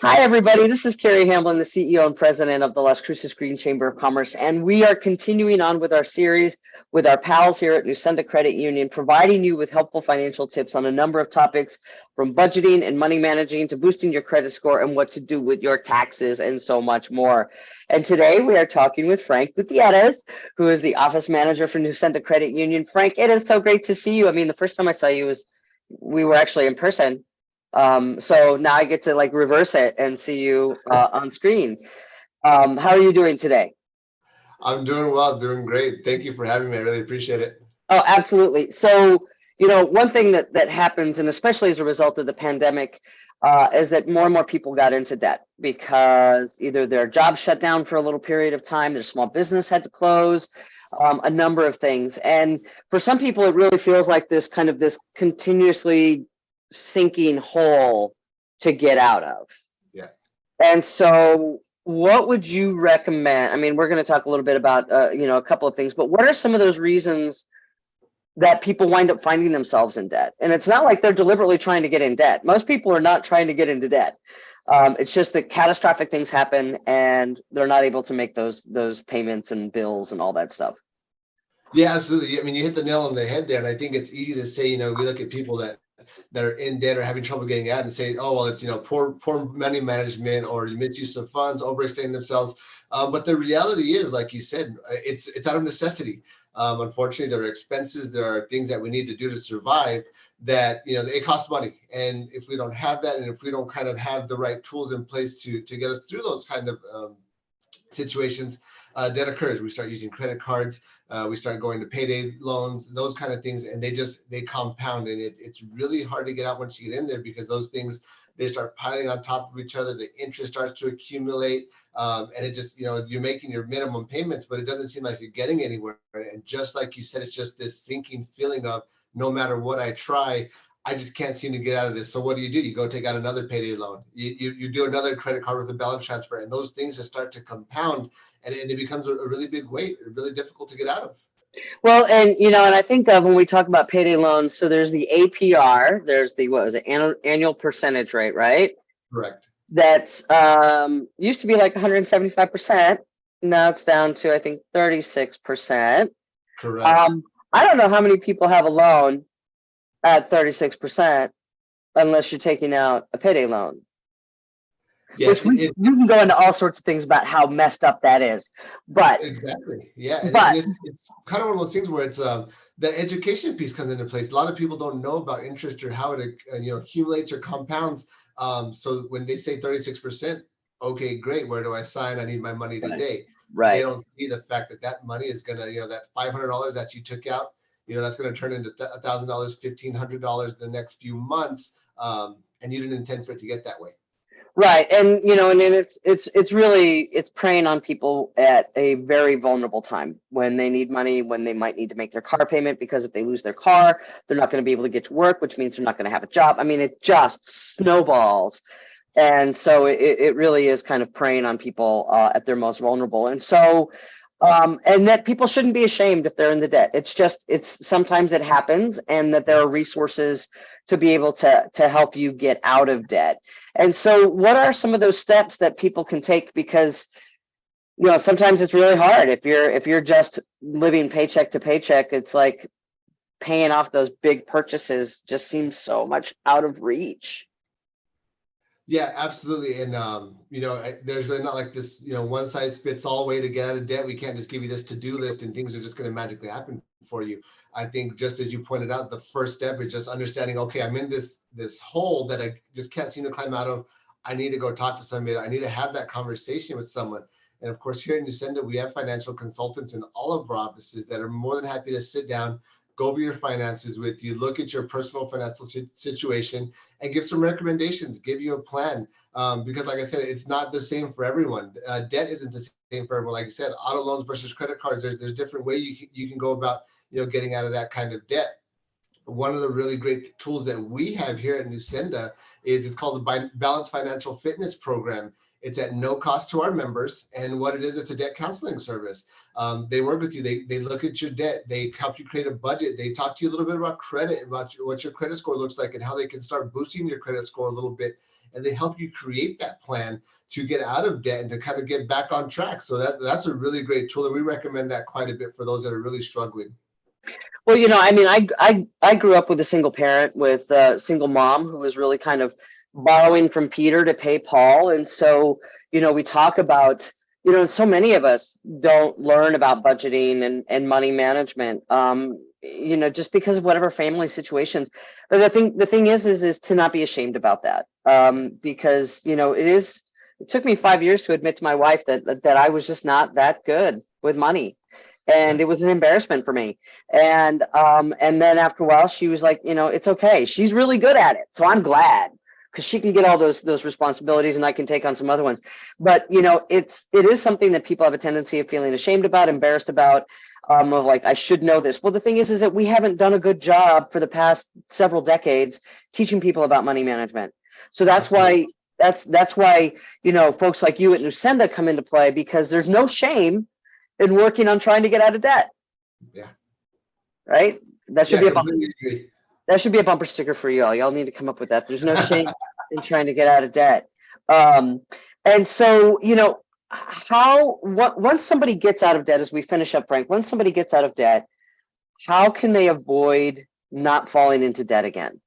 Hi, everybody. This is Carrie Hamblen, the CEO and president of the Las Cruces Green Chamber of Commerce, and we are continuing on with our series with our pals here at Nusenda Credit Union, providing you with helpful financial tips on a number of topics from budgeting and money managing to boosting your credit score and what to do with your taxes and so much more. And today we are talking with Frank Gutierrez, who is the office manager for Nusenda Credit Union. Frank, it is so great to see you. I mean, the first time I saw you was we were actually in person. So now I get to like reverse it and see you on screen. How are you doing today? I'm doing well, doing great. Thank you for having me. I really appreciate it. Oh, absolutely. So, one thing that happens, and especially as a result of the pandemic, is that more and more people got into debt because either their job shut down for a little period of time, their small business had to close, a number of things. And for some people, it really feels like this continuously sinking hole to get out of. Yeah. And so what would you recommend? I mean, we're going to talk a little bit about, a couple of things, but what are some of those reasons that people wind up finding themselves in debt? And it's not like they're deliberately trying to get in debt. Most people are not trying to get into debt. It's just that catastrophic things happen and they're not able to make those payments and bills and all that stuff. Yeah, absolutely. I mean, you hit the nail on the head there. And I think it's easy to say, we look at people that are in debt or having trouble getting out and say, oh, well, it's, poor money management or misuse of funds, overextending themselves. But the reality is, like you said, it's out of necessity. Unfortunately, there are expenses, there are things that we need to do to survive that, it costs money. And if we don't have that, and if we don't kind of have the right tools in place to get us through those kind of situations, debt occurs. We start using credit cards, we start going to payday loans, those kind of things, and they compound, and it's really hard to get out once you get in there because those things, they start piling on top of each other. The interest starts to accumulate, and it just, you're making your minimum payments, but it doesn't seem like you're getting anywhere. And just like you said, it's just this sinking feeling of no matter what I try, I just can't seem to get out of this. So what do? You go take out another payday loan. You do another credit card with a balance transfer, and those things just start to compound, and it becomes a really big weight, really difficult to get out of. Well, and I think of when we talk about payday loans, so there's the APR, there's the, what was it, annual percentage rate, right? Correct. That's used to be like 175%. Now it's down to, I think, 36%. Correct. I don't know how many people have a loan at 36% unless you're taking out a payday loan. Yeah, Which we can go into all sorts of things about how messed up that is, but exactly. Yeah, and but it's kind of one of those things where it's the education piece comes into place. A lot of people don't know about interest or how it accumulates or compounds. So when they say 36%, okay, great. Where do I sign? I need my money today. Right. They don't see the fact that money is gonna, that $500 that you took out, that's gonna turn into $1,000, $1,500 the next few months, and you didn't intend for it to get that way. Right. And and then it's preying on people at a very vulnerable time when they need money, when they might need to make their car payment, because if they lose their car, they're not going to be able to get to work, which means they're not going to have a job. I mean, it just snowballs. And so it really is kind of preying on people at their most vulnerable. And so and that people shouldn't be ashamed if they're in the debt. It's sometimes it happens, and that there are resources to be able to help you get out of debt. And so what are some of those steps that people can take? Because sometimes it's really hard if you're just living paycheck to paycheck. It's like paying off those big purchases just seems so much out of reach. Yeah, absolutely. And, there's really not like this, one size fits all way to get out of debt. We can't just give you this to-do list and things are just going to magically happen for you. I think just as you pointed out, the first step is just understanding, okay, I'm in this hole that I just can't seem to climb out of. I need to go talk to somebody. I need to have that conversation with someone. And of course, here in Nusenda, we have financial consultants in all of our offices that are more than happy to sit down, go over your finances with you, look at your personal financial situation, and give some recommendations, give you a plan. Because like I said, it's not the same for everyone. Debt isn't the same for everyone. Like I said, auto loans versus credit cards, there's different ways you can go about, getting out of that kind of debt. One of the really great tools that we have here at Nusenda is it's called the Balanced Financial Fitness Program. It's at no cost to our members. And what it is, it's a debt counseling service. They work with you. They look at your debt. They help you create a budget. They talk to you a little bit about credit, about what your credit score looks like and how they can start boosting your credit score a little bit. And they help you create that plan to get out of debt and to kind of get back on track. So that's a really great tool, and we recommend that quite a bit for those that are really struggling. Well, I mean, I grew up with a single parent, with a single mom who was really kind of borrowing from Peter to pay Paul. And so, we talk about, so many of us don't learn about budgeting and money management, just because of whatever family situations. But the thing is to not be ashamed about that, because, it took me 5 years to admit to my wife that I was just not that good with money. And it was an embarrassment for me. And then after a while, she was like, it's okay. She's really good at it. So I'm glad, because she can get all those responsibilities and I can take on some other ones. But, it is something that people have a tendency of feeling ashamed about, embarrassed about, of like, I should know this. Well, the thing is that we haven't done a good job for the past several decades teaching people about money management. So that's why folks like you at Nusenda come into play, because there's no shame in working on trying to get out of debt. Yeah. Right? That should be a bumper. Agree. That should be a bumper sticker for y'all. Y'all need to come up with that. There's no shame in trying to get out of debt. And so, once somebody gets out of debt, as we finish up, Frank, once somebody gets out of debt, how can they avoid not falling into debt again?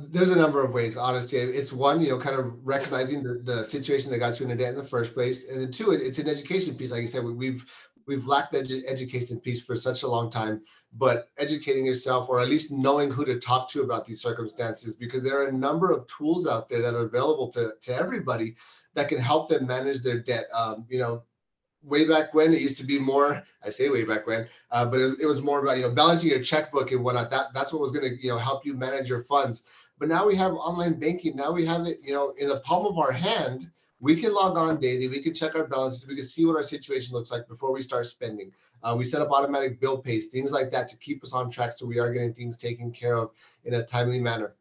There's a number of ways, honestly. It's one, kind of recognizing the situation that got you into debt in the first place. And then two, it's an education piece. Like you said, we've lacked education piece for such a long time, but educating yourself, or at least knowing who to talk to about these circumstances, because there are a number of tools out there that are available to everybody that can help them manage their debt. Way back when, it used to be more, I say way back when, but it was more about, balancing your checkbook and whatnot. That's what was going to, help you manage your funds. But now we have online banking. Now we have it, in the palm of our hand. We can log on daily. We can check our balances. We can see what our situation looks like before we start spending. We set up automatic bill pays, things like that, to keep us on track, so we are getting things taken care of in a timely manner.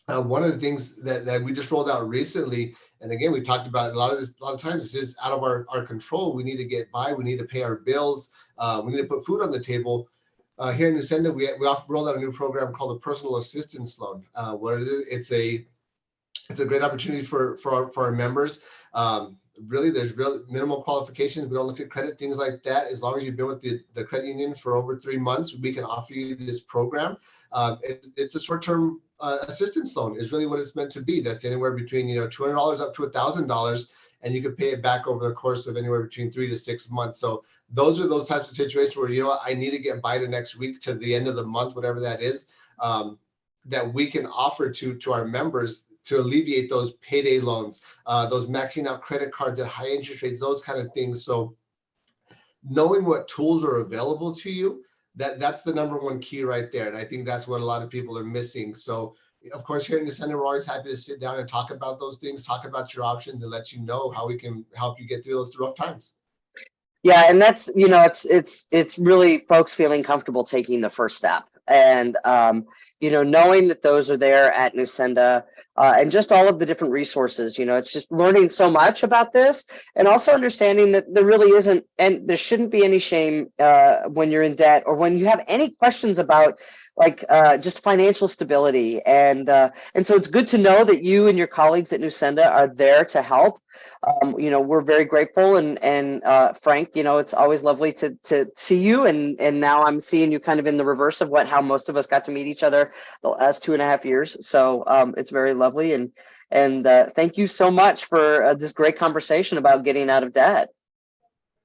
One of the things that we just rolled out recently, and again, we talked about a lot of times, this is out of our control. We need to get by. We need to pay our bills. We need to put food on the table. Here in Nusenda, we rolled out a new program called the Personal Assistance Loan. What it is, it's a great opportunity for our members. Really, there's real minimal qualifications. We don't look at credit, things like that. As long as you've been with the credit union for over 3 months, we can offer you this program. It's a short-term assistance loan is really what it's meant to be. That's anywhere between $200 up to $1,000, and you can pay it back over the course of anywhere between 3 to 6 months. So those are those types of situations where I need to get by the next week to the end of the month, whatever that is, that we can offer to our members to alleviate those payday loans, those maxing out credit cards at high interest rates, those kind of things. So knowing what tools are available to you, that's the number one key right there. And I think that's what a lot of people are missing. So of course, here in Nusenda, we're always happy to sit down and talk about those things, talk about your options, and let you know how we can help you get through those rough times. Yeah, and that's, it's really folks feeling comfortable taking the first step, and knowing that those are there at Nusenda, and just all of the different resources. It's just learning so much about this, and also understanding that there really isn't, and there shouldn't be any shame when you're in debt, or when you have any questions about just financial stability. And so it's good to know that you and your colleagues at Nusenda are there to help. We're very grateful, and Frank, it's always lovely to see you, and now I'm seeing you kind of in the reverse of how most of us got to meet each other the last 2.5 years. So it's very lovely, and thank you so much for this great conversation about getting out of debt.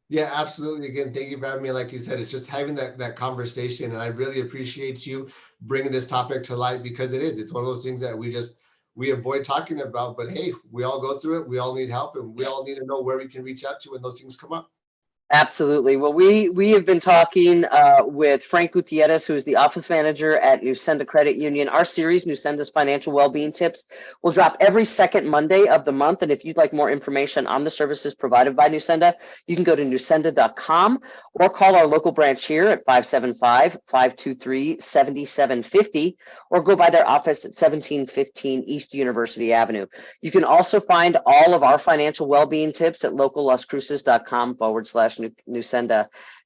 Yeah, absolutely. Again, thank you for having me. Like you said, it's just having that conversation, and I really appreciate you bringing this topic to light, because it's one of those things that we avoid talking about. But hey, we all go through it. We all need help, and we all need to know where we can reach out to when those things come up. Absolutely. Well, we have been talking with Frank Gutierrez, who is the office manager at Nusenda Credit Union. Our series, Nusenda's Financial Well-being Tips, will drop every second Monday of the month. And if you'd like more information on the services provided by Nusenda, you can go to nusenda.com or call our local branch here at 575-523-7750, or go by their office at 1715 East University Avenue. You can also find all of our financial well-being tips at locallascruces.com/Nusenda.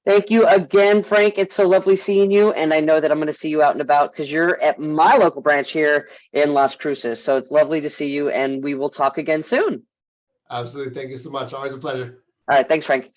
Thank you again, Frank. It's so lovely seeing you. And I know that I'm going to see you out and about because you're at my local branch here in Las Cruces. So it's lovely to see you, and we will talk again soon. Absolutely. Thank you so much. Always a pleasure. All right. Thanks, Frank.